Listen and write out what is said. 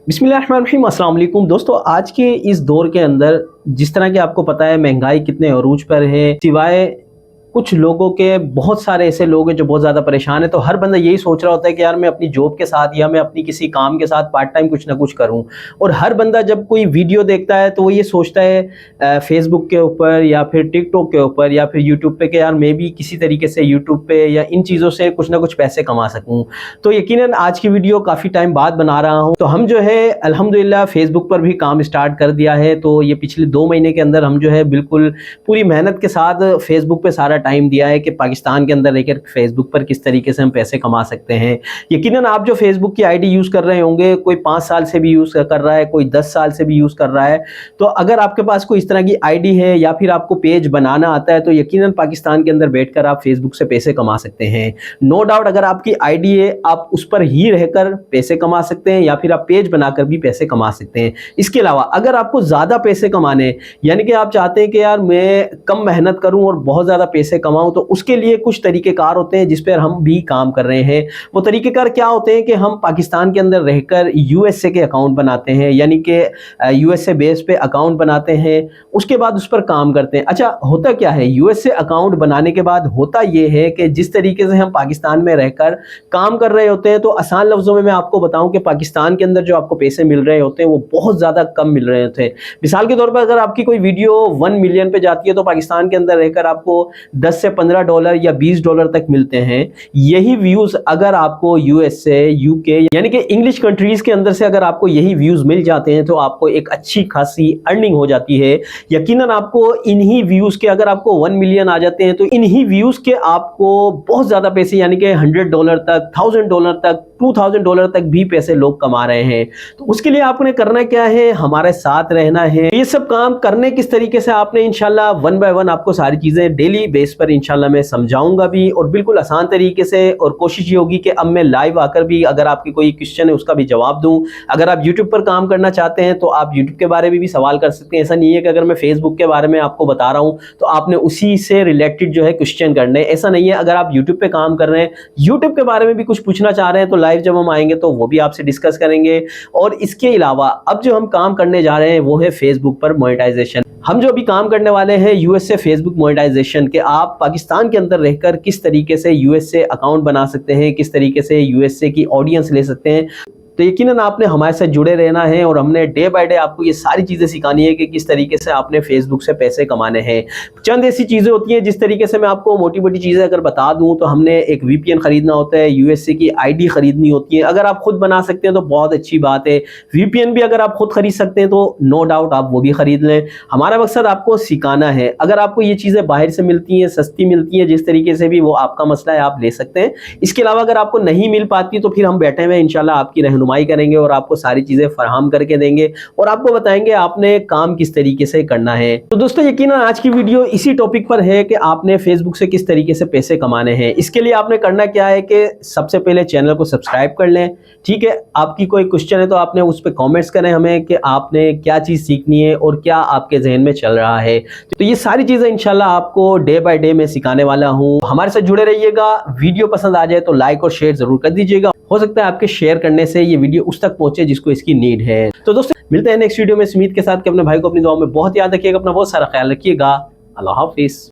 बिस्मिल्लाहिर्रहमानिर्रहीम, अस्सलाम वालेकुम दोस्तों। आज के इस दौर के अंदर जिस तरह की आपको पता है महंगाई कितने अरूज पर है, सिवाय कुछ लोगों के बहुत सारे ऐसे लोग हैं जो बहुत ज़्यादा परेशान हैं। तो हर बंदा यही सोच रहा होता है कि यार मैं अपनी जॉब के साथ या मैं अपनी किसी काम के साथ पार्ट टाइम कुछ ना कुछ करूं। और हर बंदा जब कोई वीडियो देखता है तो वो ये सोचता है फेसबुक के ऊपर या फिर टिकटॉक के ऊपर या फिर यूट्यूब पे कि यार मैं भी किसी तरीके से यूट्यूब पे या इन चीज़ों से कुछ ना कुछ पैसे कमा सकूँ। तो यकीनन आज की वीडियो काफ़ी टाइम बाद बना रहा हूँ। तो हम जो है अल्हम्दुलिल्लाह फेसबुक पर भी काम स्टार्ट कर दिया है। तो ये पिछले 2 महीने के अंदर हम जो है बिल्कुल पूरी मेहनत के साथ फेसबुक पे सारा टाइम दिया है कि पाकिस्तान के अंदर रहकर फेसबुक पर किस तरीके से हम पैसे कमा सकते हैं। यकीनन आप जो फेसबुक की आईडी यूज़ कर रहे होंगे, कोई 5 साल से भी यूज़ कर रहा है, कोई 10 साल से भी यूज़ कर रहा है। तो अगर आपके पास कोई इस तरह की आईडी है या फिर आपको पेज बनाना आता है तो यकीनन पाकिस्तान के अंदर बैठकर आप फेसबुक से पैसे कमा सकते हैं। नो डाउट अगर आपकी आईडी है आप उस पर ही रहकर पैसे कमा सकते हैं या फिर आप पेज बनाकर भी पैसे कमा सकते हैं। इसके अलावा अगर आपको ज़्यादा पैसे कमाने, यानी कि आप चाहते हैं कि यार मैं कम मेहनत करूं और बहुत ज़्यादा पैसे कमाऊं, तो उसके लिए कुछ तरीक़ेकार होते हैं जिस पर हम भी काम कर रहे हैं। वो तरीक़ेकार क्या होते हैं कि हम पाकिस्तान के अंदर रहकर यूएसए के अकाउंट बनाते हैं, यानी कि यूएसए बेस पे अकाउंट बनाते हैं, उसके बाद उस पर काम करते हैं। अच्छा, होता क्या है यूएसए अकाउंट बनाने के बाद होता ये है कि जिस तरीके से हम पाकिस्तान में रहकर काम कर रहे होते हैं, तो आसान लफ्ज़ों में मैं आपको बताऊं कि पाकिस्तान के अंदर जो आपको पैसे मिल रहे होते हैं वो बहुत ज़्यादा कम मिल रहे होते हैं। मिसाल के तौर पर अगर आपकी कोई वीडियो 1 मिलियन पे जाती है तो पाकिस्तान के अंदर रहकर आपको 10 से 15 डॉलर या 20 डॉलर तक मिलते हैं। यही व्यूज़ अगर आपको यूएसए, यूके यानी कि इंग्लिश कंट्रीज़ के अंदर से अगर आपको यही व्यूज़ मिल जाते हैं तो आपको एक अच्छी खासी अर्निंग हो जाती है। यकीनन आपको इन्हीं व्यूज़ के अगर आपको 1 मिलियन आ जाते हैं तो इन्हीं व्यूज़ के आपको बहुत ज़्यादा पैसे, यानी कि 100 डॉलर तक, 1000 डॉलर तक, 2000 डॉलर तक भी पैसे लोग कमा रहे हैं। तो उसके लिए आपने करना क्या है, हमारे साथ रहना है। ये सब काम करने किस तरीके से आपने इंशाल्लाह 1 बाय 1 आपको सारी चीज़ें डेली बेस पर इंशाल्लाह मैं समझाऊंगा भी, और बिल्कुल आसान तरीके से। और कोशिश ये होगी कि अब मैं लाइव आकर भी अगर आपकी कोई क्वेश्चन है उसका भी जवाब दूं। अगर आप यूट्यूब पर काम करना चाहते हैं तो आप यूट्यूब के बारे में भी सवाल कर सकते हैं। ऐसा नहीं है कि अगर मैं फेसबुक के बारे में आपको बता रहा हूं तो आपने उसी से रिलेटेड जो है क्वेश्चन करने, ऐसा नहीं है। अगर आप यूट्यूब पे काम कर रहे हैं, यूट्यूब के बारे में भी कुछ पूछना चाह रहे हैं तो लाइव जब हम आएंगे तो वो भी आपसे डिस्कस करेंगे। और इसके अलावा अब जो हम काम करने जा रहे हैं वो है फेसबुक पर मोनेटाइजेशन। हम जो अभी काम करने वाले हैं यूएसए फेसबुक मोनेटाइजेशन के, आप पाकिस्तान के अंदर रहकर किस तरीके से यूएसए अकाउंट बना सकते हैं, किस तरीके से यूएसए की ऑडियंस ले सकते हैं। तो यकीनन आपने हमारे साथ जुड़े रहना है और हमने डे बाय डे आपको ये सारी चीज़ें सिखानी है कि किस तरीके से आपने फेसबुक से पैसे कमाने हैं। चंद ऐसी चीज़ें होती हैं जिस तरीके से मैं आपको मोटी मोटी चीज़ें अगर बता दूं तो हमने एक वीपीएन खरीदना होता है, यूएसए की आईडी खरीदनी होती है। अगर आप खुद बना सकते हैं तो बहुत अच्छी बात है। वीपीएन भी अगर आप खुद खरीद सकते हैं तो नो डाउट आप वो भी खरीद लें। हमारा मकसद आपको सिखाना है। अगर आपको ये चीज़ें बाहर से मिलती हैं, सस्ती मिलती हैं, जिस तरीके से भी, वो आपका मसला है, आप ले सकते हैं। इसके अलावा अगर आपको नहीं मिल पाती तो फिर हम बैठे हुए इंशाल्लाह आपकी रहनुमाई करेंगे और आपको सारी चीजें फराहम करके देंगे और आपको बताएंगे आपने काम किस तरीके से करना है। तो दोस्तों यकीनन आज की वीडियो इसी टॉपिक पर है कि आपने फेसबुक से किस तरीके से पैसे कमाने हैं। इसके लिए आपने करना क्या है कि सबसे पहले चैनल को सब्सक्राइब कर लें, ठीक है। आपकी कोई क्वेश्चन है तो आपने उस पर कॉमेंट्स करें हमें कि आपने क्या चीज सीखनी है और क्या आपके जहन में चल रहा है। तो ये सारी चीजें इंशाल्लाह आपको डे बाय डे में सिखाने वाला हूँ। हमारे साथ जुड़े रहिएगा। वीडियो पसंद आ जाए तो लाइक और शेयर जरूर कर दीजिएगा। हो सकता है आपके शेयर करने से ये वीडियो उस तक पहुंचे जिसको इसकी नीड है। तो दोस्तों मिलते हैं नेक्स्ट वीडियो में इस उम्मीद के साथ कि अपने भाई को अपनी दुआओं में बहुत याद रखिएगा, अपना बहुत सारा ख्याल रखिएगा। अल्लाह हाफिज।